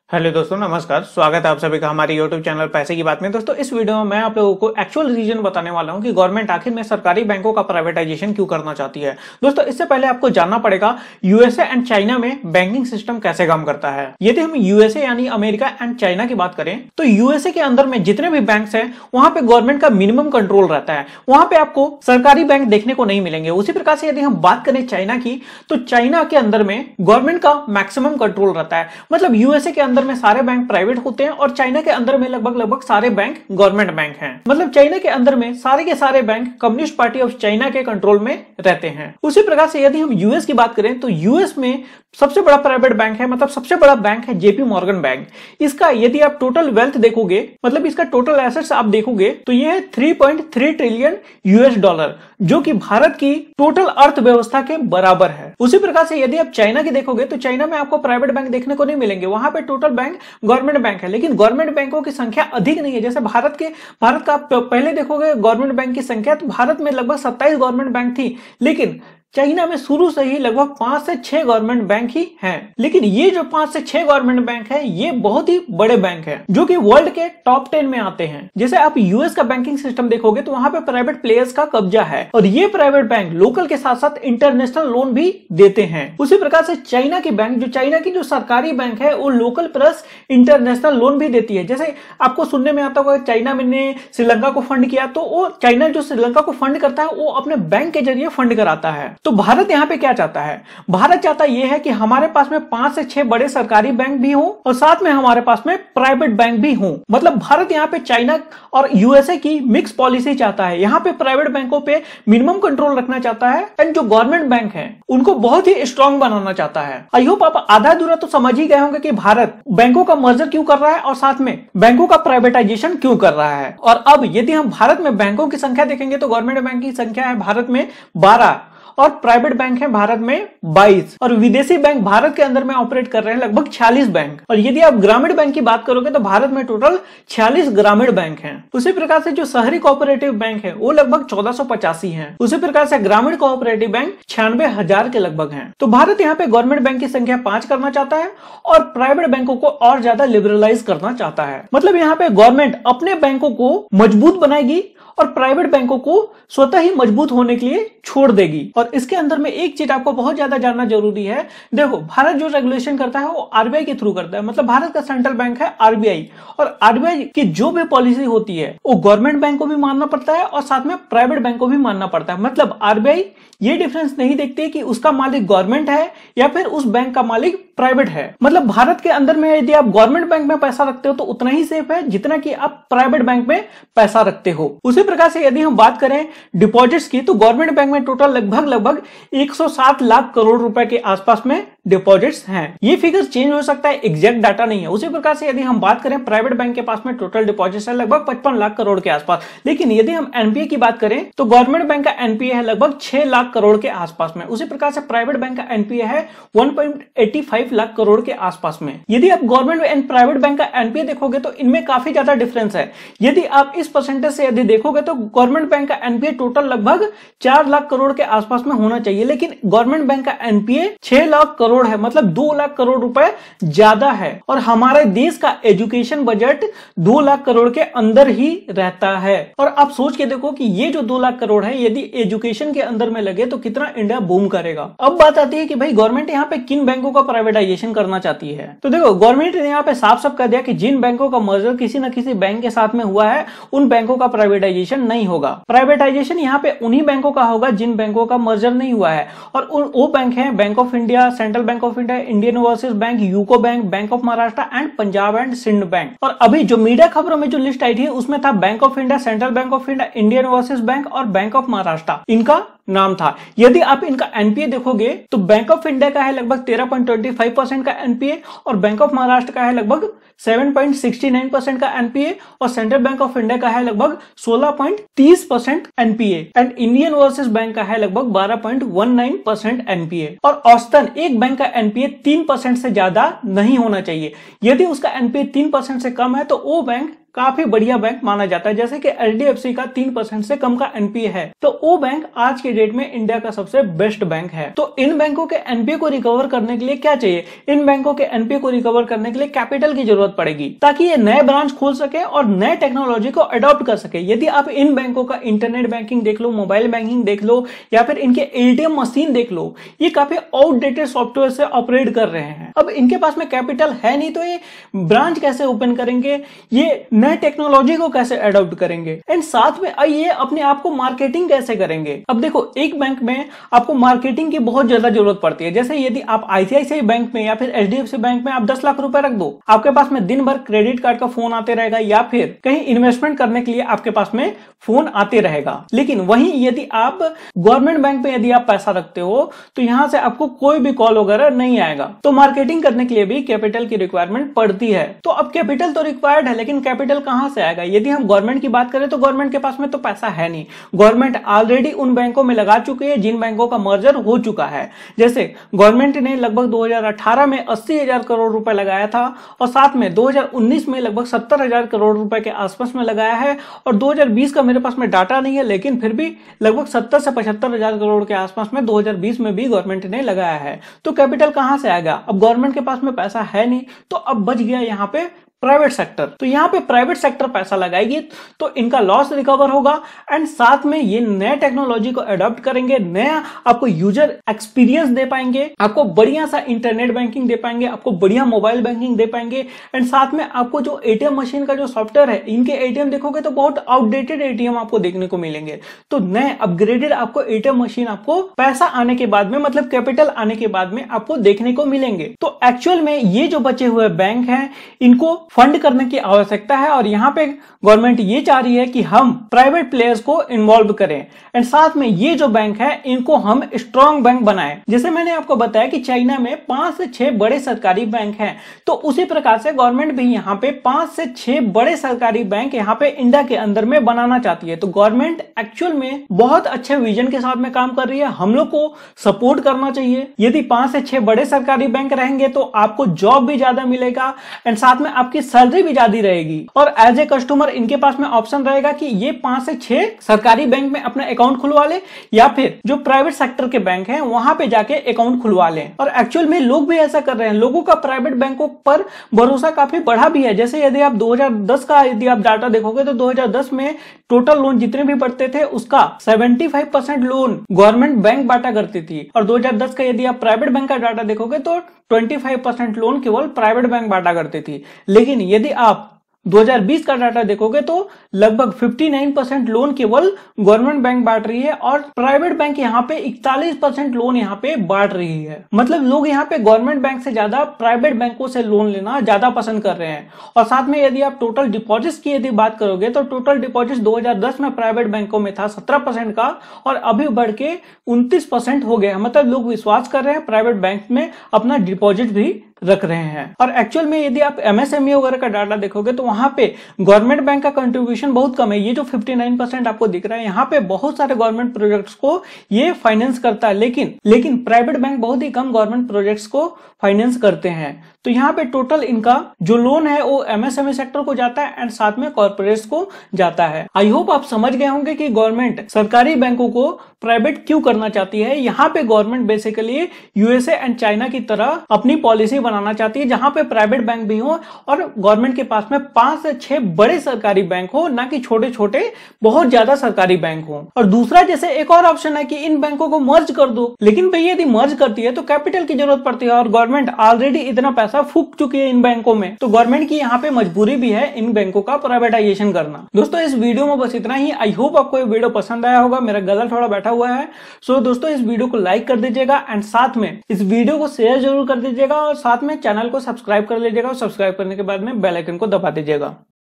Hello दोस्तों, नमस्कार। स्वागत है आप सभी का हमारे YouTube चैनल पैसे की बात में। दोस्तों, इस वीडियो में मैं आप लोगों को एक्चुअल रीजन बताने वाला हूं कि गवर्नमेंट आखिर में सरकारी बैंकों का प्राइवेटाइजेशन क्यों करना चाहती है। दोस्तों, इससे पहले आपको जानना पड़ेगा यूएसए एंड चाइना में बैंकिंग सिस्टम कैसे काम करता है। यदि हम यूएसए यानी अमेरिका एंड चाइना की बात करें तो यूएसए के अंदर में जितने भी बैंक है वहां पे गवर्नमेंट का मिनिमम कंट्रोल रहता है। वहां पे आपको सरकारी बैंक देखने को नहीं मिलेंगे। उसी प्रकार से यदि हम बात करें चाइना की, तो चाइना के अंदर में गवर्नमेंट का मैक्सिमम कंट्रोल रहता है। मतलब यूएसए के अंदर में सारे बैंक प्राइवेट होते हैं और चाइना के अंदर में लगभग सारे बैंक गवर्नमेंट बैंक हैं। मतलब चाइना के अंदर में सारे के सारे bank communist party of China के कंट्रोल में रहते हैं। उसी प्रकार से यदि हम यूएस की बात करें तो यूएस में सबसे बड़ा प्राइवेट बैंक है, मतलब सबसे बड़ा बैंक है जेपी मॉर्गन बैंक। इसका यदि आप टोटल वेल्थ देखोगे, मतलब इसका टोटल एसेट्स आप देखोगे तो यह है 3.3 ट्रिलियन यूएस डॉलर, जो कि भारत की टोटल अर्थव्यवस्था के बराबर है। उसी प्रकार से यदि आप चाइना की देखोगे तो चाइना में आपको प्राइवेट बैंक देखने को नहीं मिलेंगे। वहां पे टोटल बैंक गवर्नमेंट बैंक है, लेकिन गवर्नमेंट बैंकों की संख्या अधिक नहीं है। जैसे भारत का पहले देखोगे गवर्नमेंट बैंक की संख्या, तो भारत में लगभग 27 गवर्नमेंट बैंक थी, लेकिन चाइना में शुरू से ही लगभग 5 से 6 गवर्नमेंट बैंक ही हैं। लेकिन ये जो 5 से 6 गवर्नमेंट बैंक है ये बहुत ही बड़े बैंक हैं, जो कि वर्ल्ड के टॉप 10 में आते हैं। जैसे आप यूएस का बैंकिंग सिस्टम देखोगे तो वहां पे प्राइवेट प्लेयर्स का कब्जा है और ये प्राइवेट बैंक लोकल के साथ साथ इंटरनेशनल लोन भी देते हैं। उसी प्रकार से चाइना की बैंक, जो चाइना की जो सरकारी बैंक है, वो लोकल प्लस इंटरनेशनल लोन भी देती है। जैसे आपको सुनने में आता होगा चाइना ने श्रीलंका को फंड किया, तो वो चाइना जो श्रीलंका को फंड करता है वो अपने बैंक के जरिए फंड कराता है। तो भारत यहाँ पे क्या चाहता है? भारत चाहता यह है कि हमारे पास में 5 से 6 बड़े सरकारी बैंक भी हो और साथ में हमारे पास में प्राइवेट बैंक भी हो। मतलब भारत यहाँ पे चाइना और यूएसए की मिक्स पॉलिसी चाहता है। यहाँ पे प्राइवेट बैंकों पे मिनिमम कंट्रोल रखना चाहता है एंड जो गवर्नमेंट बैंक है उनको बहुत ही स्ट्रांग बनाना चाहता है। आई होप आप आधा अधूरा तो समझ ही गए होंगे कि भारत बैंकों का मर्जर क्यों कर रहा है और साथ में बैंकों का प्राइवेटाइजेशन क्यों कर रहा है। और अब यदि हम भारत में बैंकों की संख्या देखेंगे तो गवर्नमेंट बैंक की संख्या है भारत में 12 और प्राइवेट बैंक है भारत में 22 और विदेशी बैंक भारत के अंदर में ऑपरेट कर रहे हैं लगभग 46 बैंक। और यदि आप ग्रामीण बैंक की बात करोगे तो भारत में टोटल 46 ग्रामीण बैंक हैं। उसी प्रकार से जो शहरी कोऑपरेटिव बैंक है वो लगभग 1485 हैं। उसी प्रकार से ग्रामीण कोऑपरेटिव बैंक 96,000 के लगभग हैं। तो भारत यहाँ पे गवर्नमेंट बैंक की संख्या 5 करना चाहता है और प्राइवेट बैंकों को और ज्यादा लिबरलाइज करना चाहता है। मतलब यहाँ पे गवर्नमेंट अपने बैंकों को मजबूत बनाएगी और प्राइवेट बैंकों को स्वतः ही मजबूत होने के लिए छोड़ देगी। और इसके अंदर में एक चीज आपको बहुत ज्यादा जानना जरूरी है। देखो, भारत जो रेगुलेशन करता है वो आरबीआई के थ्रू करता है। मतलब भारत का सेंट्रल बैंक है आरबीआई, और आरबीआई की जो भी पॉलिसी होती है वो गवर्नमेंट बैंक को भी मानना पड़ता है और साथ में प्राइवेट बैंक को भी मानना पड़ता है। मतलब आरबीआई ये डिफरेंस नहीं देखती कि उसका मालिक गवर्नमेंट है या फिर उस बैंक का मालिक प्राइवेट है। मतलब भारत के अंदर में यदि आप गवर्नमेंट बैंक में पैसा रखते हो तो उतना ही सेफ है जितना कि आप प्राइवेट बैंक में पैसा रखते हो। उसी प्रकार से यदि हम बात करें डिपॉजिट्स की, तो गवर्नमेंट बैंक में टोटल लगभग 107 लाख करोड़ रुपए के आसपास में डिपॉजिट्स हैं। ये फिगर चेंज हो सकता है, एग्जैक्ट डाटा नहीं है। उसी प्रकार से यदि हम बात करें प्राइवेट बैंक के पास में टोटल डिपॉजिट्स है लगभग 55 लाख करोड़ के आसपास। लेकिन यदि हम एनपीए की बात करें तो गवर्नमेंट बैंक का एनपीए है लगभग 6 लाख करोड़ के आसपास में। उसी प्रकार से प्राइवेट बैंक का एनपीए है 1.85 लाख करोड़ के आसपास में। यदि आप गवर्नमेंट एंड प्राइवेट बैंक का एनपीए देखोगे तो इनमें काफी ज्यादा डिफरेंस है। यदि आप इस परसेंटेज से यदि देखोगे तो गवर्नमेंट बैंक का एनपीए टोटल लगभग 4 लाख करोड़ के आसपास में होना चाहिए, लेकिन गवर्नमेंट बैंक का एनपीए 6 लाख करोड़ है। मतलब 2 लाख करोड़ रुपए ज्यादा है। और हमारे देश का एजुकेशन बजट 2 लाख करोड़ के अंदर ही रहता है। और आप सोच के देखो कि ये जो 2 लाख करोड़ है यदि एजुकेशन के अंदर में लगे तो कितना इंडिया बूम करेगा। अब बात आती है कि भाई गवर्नमेंट यहाँ पे किन बैंकों का प्राइवेटाइजेशन करना चाहती है। तो देखो, गवर्नमेंट ने यहाँ पे साफ साफ कर दिया कि जिन बैंकों का मर्जर किसी न किसी बैंक के साथ में हुआ है उन बैंकों का प्राइवेटाइजेशन नहीं होगा। प्राइवेटाइजेशन यहाँ पे उन्हीं बैंकों का होगा जिन बैंकों का मर्जर नहीं हुआ है। और वो बैंक है bank of India, central bank of India, Indian overseas bank, UCO bank, bank of Maharashtra and Punjab and Sind bank. और अभी जो मीडिया खबरों में जो लिस्ट आई थी उसमें था bank of India, central bank of India, Indian overseas bank और बैंक ऑफ महाराष्ट्र, इनका नाम था। यदि आप इनका एनपीए देखोगे तो बैंक ऑफ इंडिया का है लगभग 13.25% का एनपीए और बैंक ऑफ महाराष्ट्र का है लगभग 7.69% का एनपीए और सेंट्रल बैंक ऑफ इंडिया का है लगभग 16.30% NPA and Indian overseas bank का है लगभग 12.19% एनपीए। और औसतन एक बैंक का एनपीए 3% से ज्यादा नहीं होना चाहिए। यदि उसका एनपीए 3% से कम है तो वो बैंक काफी बढ़िया बैंक माना जाता है। जैसे कि एचडीएफसी का 3% से कम का एनपीए है, तो वो बैंक आज के डेट में इंडिया का सबसे बेस्ट बैंक है। तो इन बैंकों के एनपीए को रिकवर करने के लिए क्या चाहिए? इन बैंकों के एनपीए को रिकवर करने के लिए कैपिटल की जरूरत पड़ेगी, ताकि ये नए ब्रांच खोल सके और नए टेक्नोलॉजी को अडॉप्ट कर सके। यदि आप इन बैंकों का इंटरनेट बैंकिंग देख लो, मोबाइल बैंकिंग देख लो, या फिर इनके एटीएम मशीन देख लो, ये काफी आउटडेटेड सॉफ्टवेयर से ऑपरेट कर रहे हैं। अब इनके पास में कैपिटल है नहीं, तो ये ब्रांच कैसे ओपन करेंगे, ये नए टेक्नोलॉजी को कैसे अडॉप्ट करेंगे, एंड साथ में ये अपने आप को मार्केटिंग कैसे करेंगे। अब देखो, एक बैंक में आपको मार्केटिंग की बहुत ज्यादा जरूरत पड़ती है। जैसे यदि आप आईसीआईसीआई बैंक में या फिर एचडीएफसी बैंक में आप 10 लाख रुपए रख दो, आपके पास में दिन भर क्रेडिट कार्ड का फोन आते रहेगा, या फिर कहीं इन्वेस्टमेंट करने के लिए आपके पास में फोन आते रहेगा। लेकिन वहीं यदि आप गवर्नमेंट बैंक में यदि आप पैसा रखते हो, तो यहां से आपको कोई भी कॉल वगैरह नहीं आएगा। तो मार्केटिंग करने के लिए भी कैपिटल की रिक्वायरमेंट पड़ती है। तो अब कैपिटल तो रिक्वायर्ड है, लेकिन कैपिटल कहां से आएगा? यदि हम गवर्नमेंट की बात करें तो गवर्नमेंट के पास में तो पैसा है नहीं। गवर्नमेंट ऑलरेडी उन बैंकों में लगा चुकी है जिन बैंकों का मर्जर हो चुका है। जैसे गवर्नमेंट ने लगभग 2018 में 80,000 करोड़ रुपए लगाया था, और साथ में 2019 में लगभग 70,000 करोड़ रुपए के आसपास में लगाया है, और 2020 का मेरे पास में डाटा नहीं है, लेकिन फिर भी लगभग 70 से 75,000 करोड़ के आसपास में 2020 में भी गवर्नमेंट ने लगाया है। तो कैपिटल कहां से आएगा? अब गवर्नमेंट के पास में पैसा है नहीं, तो अब बच गया यहां पे प्राइवेट सेक्टर। तो यहां पे प्राइवेट सेक्टर पैसा लगाएगी तो इनका लॉस रिकवर होगा, एंड साथ में ये नए टेक्नोलॉजी को अडॉप्ट करेंगे, नया आपको यूजर एक्सपीरियंस दे पाएंगे, आपको बढ़िया सा इंटरनेट बैंकिंग दे पाएंगे, आपको बढ़िया मोबाइल बैंकिंग दे पाएंगे, एंड साथ में आपको जो एटीएम मशीन का जो सॉफ्टवेयर है, इनके एटीएम देखोगे तो बहुत आउटडेटेड एटीएम आपको देखने को मिलेंगे। तो नए अपग्रेडेड आपको एटीएम मशीन आपको पैसा आने के बाद में, मतलब कैपिटल आने के बाद में आपको देखने को मिलेंगे। तो एक्चुअल में ये जो बचे हुए बैंक हैं, इनको फंड करने की आवश्यकता है, और यहां पे गवर्नमेंट ये चाह रही है कि हम प्राइवेट प्लेयर्स को इन्वॉल्व करें, एंड साथ में ये जो बैंक है इनको हम स्ट्रॉन्ग बैंक बनाएं। जैसे मैंने आपको बताया कि चाइना में 5 से 6 बड़े सरकारी बैंक हैं, तो उसी प्रकार से गवर्नमेंट भी यहां पे 5 से 6 बड़े सरकारी बैंक यहां पे इंडिया के अंदर में बनाना चाहती है। तो गवर्नमेंट एक्चुअल में बहुत अच्छे विजन के साथ में काम कर रही है, हम लोग को सपोर्ट करना चाहिए। यदि 5 से 6 बड़े सरकारी बैंक रहेंगे तो आपको जॉब भी ज्यादा मिलेगा, एंड साथ में आपकी सैलरी भी ज्यादा रहेगी, और एज ए कस्टमर इनके पास में ऑप्शन रहेगा कि ये 5 से 6 सरकारी बैंक में अपना अकाउंट खुलवा ले, या फिर जो प्राइवेट सेक्टर के बैंक हैं वहां पे जाके अकाउंट खुलवा लें। और एक्चुअल में लोग भी ऐसा कर रहे हैं, लोगों का प्राइवेट बैंकों पर भरोसा काफी बढ़ा भी है। जैसे यदि आप 2010 का यदि आप डाटा देखोगे तो 2010 में टोटल लोन जितने भी बढ़ते थे उसका 75% लोन गवर्नमेंट बैंक बांटा करती थी, और 2010 का यदि आप प्राइवेट बैंक का डाटा देखोगे तो 25% लोन केवल प्राइवेट बैंक बांटा करती थी। लेकिन यदि आप 2020 का डाटा देखोगे तो लगभग 59% लोन केवल गवर्नमेंट बैंक बांट रही है, और प्राइवेट बैंक यहाँ पे 41% लोन यहाँ पे बांट रही है। मतलब लोग यहाँ पे गवर्नमेंट बैंक से ज्यादा प्राइवेट बैंकों से लोन लेना ज्यादा पसंद कर रहे हैं। और साथ में यदि आप टोटल डिपॉजिट्स की यदि बात करोगे तो टोटल डिपॉजिट 2010 में प्राइवेट बैंकों में था 17% का, और अभी बढ़ के 29% हो गया। मतलब लोग विश्वास कर रहे हैं, प्राइवेट बैंक में अपना डिपॉजिट भी रख रहे हैं। और एक्चुअल में यदि आप एमएसएमई वगैरह का डाटा देखोगे तो वहां पे गवर्नमेंट बैंक का कंट्रीब्यूशन बहुत कम है। ये जो 59% आपको दिख रहा है, यहाँ पे बहुत सारे गवर्नमेंट प्रोजेक्ट्स को ये फाइनेंस करता है, लेकिन प्राइवेट बैंक बहुत ही कम गवर्नमेंट प्रोजेक्ट्स को फाइनेंस करते हैं। तो यहाँ पे टोटल इनका जो लोन है वो एमएसएमई सेक्टर को जाता है, एंड साथ में कॉर्पोरेट्स को जाता है। आई होप आप समझ गए होंगे कि गवर्नमेंट सरकारी बैंकों को प्राइवेट क्यों करना चाहती है। यहाँ पे government basically USA and China की तरह अपनी पॉलिसी बनाना चाहती है, जहां पे प्राइवेट बैंक भी हो और गवर्नमेंट के पास में 5 से 6 बड़े सरकारी बैंक हो, ना कि छोटे छोटे बहुत ज्यादा सरकारी बैंक हो। और दूसरा, जैसे एक और ऑप्शन है कि इन बैंकों को मर्ज कर दो, लेकिन भैया यदि मर्ज करती है तो कैपिटल की जरूरत पड़ती है, और गवर्नमेंट ऑलरेडी इतना पैसा फूक चुकी है इन बैंकों में। तो गवर्नमेंट की यहाँ पे मजबूरी भी है इन बैंकों का प्राइवेटाइजेशन करना। दोस्तों, इस वीडियो में बस इतना ही। आई होप आपको ये वीडियो पसंद आया होगा। मेरा गला थोड़ा बैठा हुआ है, सो दोस्तों इस वीडियो को लाइक कर दीजिएगा, एंड साथ में इस वीडियो को शेयर जरूर कर दीजिएगा, और साथ में चैनल को सब्सक्राइब कर लीजिएगा, और सब्सक्राइब करने के बाद में बेल आइकन को दबा दीजिएगा।